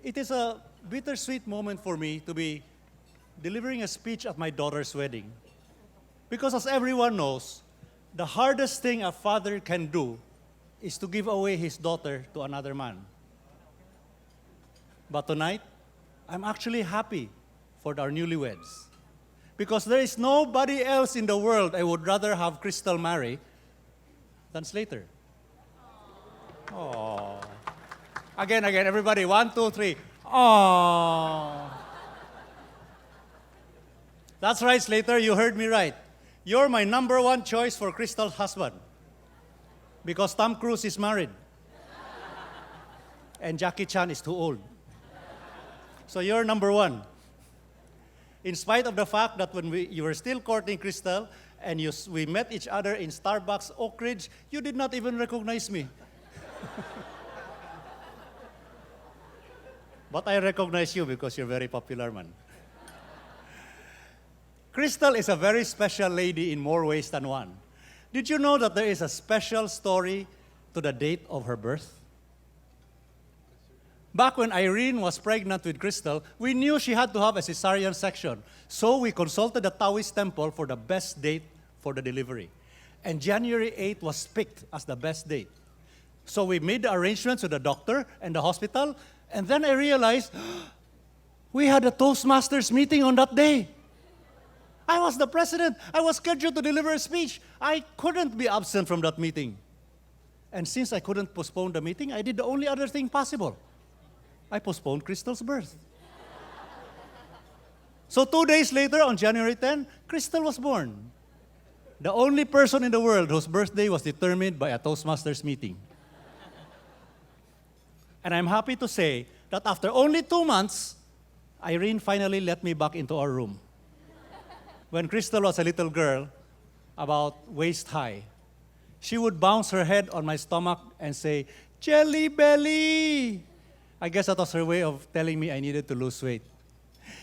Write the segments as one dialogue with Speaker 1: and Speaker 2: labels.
Speaker 1: It is a bittersweet moment for me to be delivering a speech at my daughter's wedding. Because as everyone knows, the hardest thing a father can do is to give away his daughter to another man. But tonight, I'm actually happy for our newlyweds. Because there is nobody else in the world I would rather have Krystle marry than Slater. Oh. Again, everybody. 1, 2, 3. Oh. That's right, Slater. You heard me right. You're my number one choice for Krystle's husband. Because Tom Cruise is married. And Jackie Chan is too old. So you're number one. In spite of the fact that when you were still courting Krystle and we met each other in Starbucks Oak Ridge, you did not even recognize me. But I recognize you because you're very popular, man. Krystle is a very special lady in more ways than one. Did you know that there is a special story to the date of her birth? Back when Irene was pregnant with Krystle, we knew she had to have a cesarean section. So we consulted the Taoist temple for the best date for the delivery. And January 8th was picked as the best date. So we made the arrangements with the doctor and the hospital, and then I realized we had a Toastmasters meeting on that day. I was the president. I was scheduled to deliver a speech. I couldn't be absent from that meeting. And since I couldn't postpone the meeting, I did the only other thing possible. I postponed Krystle's birth. So 2 days later, on January 10, Krystle was born. The only person in the world whose birthday was determined by a Toastmasters meeting. And I'm happy to say that after only 2 months, Irene finally let me back into our room. When Krystle was a little girl, about waist high, she would bounce her head on my stomach and say, "Jelly belly!" I guess that was her way of telling me I needed to lose weight.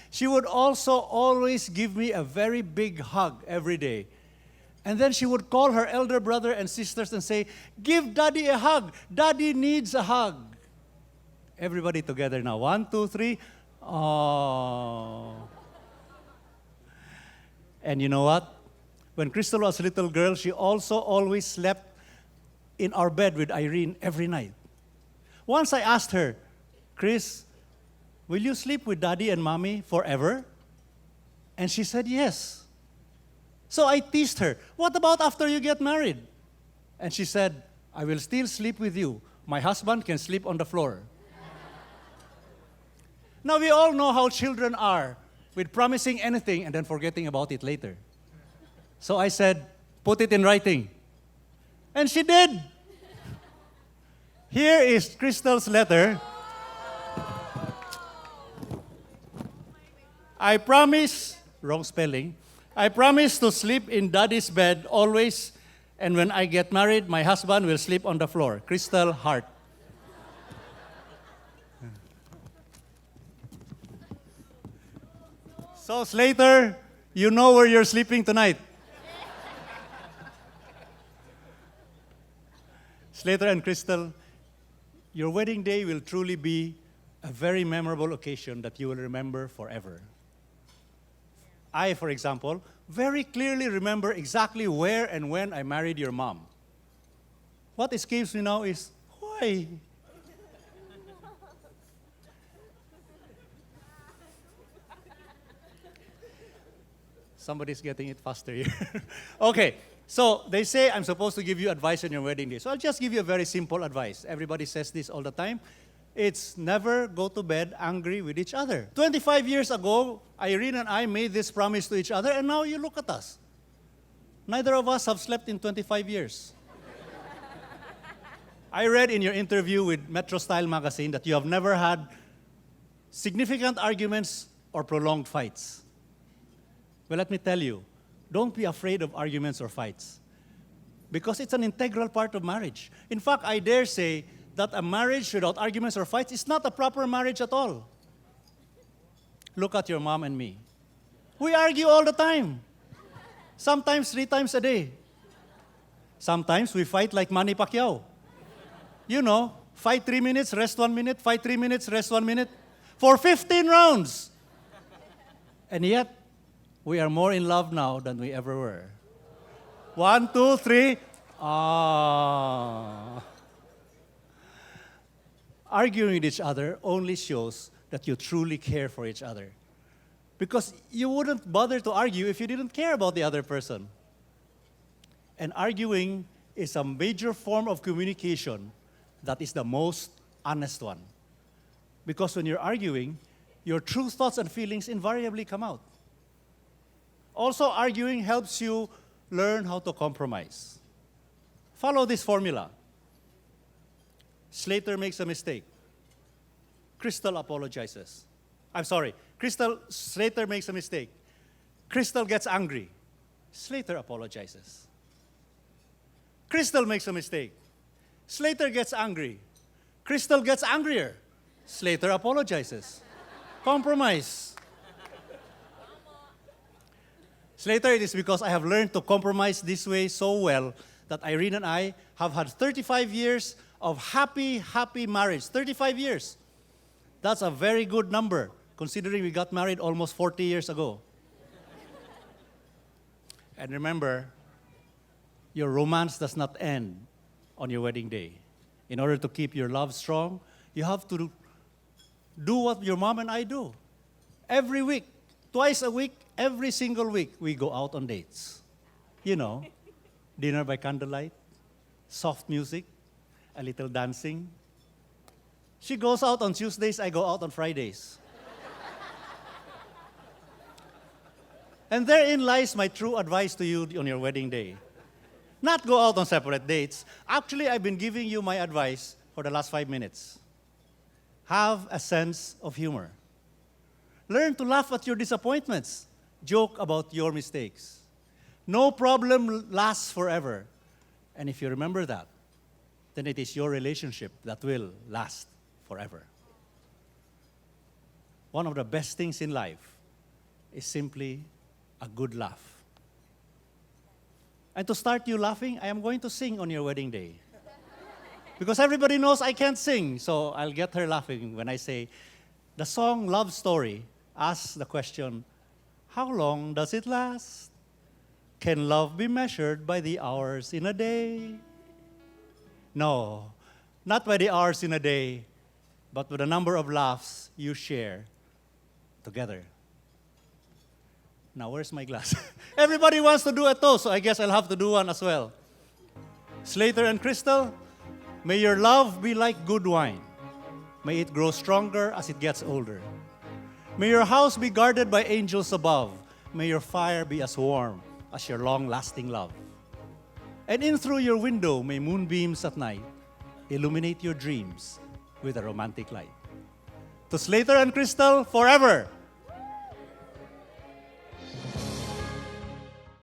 Speaker 1: She would also always give me a very big hug every day. And then she would call her elder brother and sisters and say, "Give Daddy a hug. Daddy needs a hug." Everybody together now. 1, 2, 3. Oh. And you know what? When Krystle was a little girl, she also always slept in our bed with Irene every night. Once I asked her, "Kryz, will you sleep with Daddy and Mommy forever?" And she said yes. So I teased her, "What about after you get married?" And she said, "I will still sleep with you. My husband can sleep on the floor." Now we all know how children are with promising anything and then forgetting about it later. So I said, "Put it in writing." And she did. Here is Krystle's letter. I promise, wrong spelling, I promise to sleep in Daddy's bed always, and when I get married, my husband will sleep on the floor. Krystle, heart. So Slater, you know where you're sleeping tonight. Slater and Krystle, your wedding day will truly be a very memorable occasion that you will remember forever. I, for example, very clearly remember exactly where and when I married your mom. What escapes me now is, why? Somebody's getting it faster here. Okay, so they say I'm supposed to give you advice on your wedding day. So I'll just give you a very simple advice. Everybody says this all the time. It's never go to bed angry with each other. 25 years ago, Irene and I made this promise to each other, and now you look at us. Neither of us have slept in 25 years. I read in your interview with Metro Style magazine that you have never had significant arguments or prolonged fights. Well, let me tell you, don't be afraid of arguments or fights, because it's an integral part of marriage. In fact, I dare say that a marriage without arguments or fights is not a proper marriage at all. Look at your mom and me. We argue all the time. Sometimes 3 times a day. Sometimes we fight like Manny Pacquiao. You know, fight 3 minutes, rest 1 minute, fight 3 minutes, rest 1 minute. for 15 rounds. And yet, we are more in love now than we ever were. 1, 2, 3. Arguing with each other only shows that you truly care for each other. Because you wouldn't bother to argue if you didn't care about the other person. And arguing is a major form of communication that is the most honest one. Because when you're arguing, your true thoughts and feelings invariably come out. Also, arguing helps you learn how to compromise. Follow this formula. Slater makes a mistake. Krystle apologizes. Slater makes a mistake. Krystle gets angry. Slater apologizes. Krystle makes a mistake. Slater gets angry. Krystle gets angrier. Slater apologizes. Compromise. Slater, it is because I have learned to compromise this way so well that Irene and I have had 35 years of happy marriage. 35 years. That's a very good number, considering we got married almost 40 years ago. And remember, your romance does not end on your wedding day. In order to keep your love strong, you have to do what your mom and I do. Every week, twice a week, every single week, we go out on dates. You know, dinner by candlelight, soft music, a little dancing. She goes out on Tuesdays, I go out on Fridays. And therein lies my true advice to you on your wedding day. Not go out on separate dates. Actually, I've been giving you my advice for the last 5 minutes. Have a sense of humor. Learn to laugh at your disappointments. Joke about your mistakes. No problem lasts forever. And if you remember that, then it is your relationship that will last forever. One of the best things in life is simply a good laugh. And to start you laughing, I am going to sing on your wedding day. Because everybody knows I can't sing, so I'll get her laughing when I say, the song Love Story asks the question, how long does it last? Can love be measured by the hours in a day? No, not by the hours in a day, but by the number of laughs you share together. Now, where's my glass? Everybody wants to do a toast, so I guess I'll have to do one as well. Slater and Krystle, may your love be like good wine. May it grow stronger as it gets older. May your house be guarded by angels above. May your fire be as warm as your long-lasting love. And in through your window, may moonbeams at night illuminate your dreams with a romantic light. To Slater and Krystle, forever.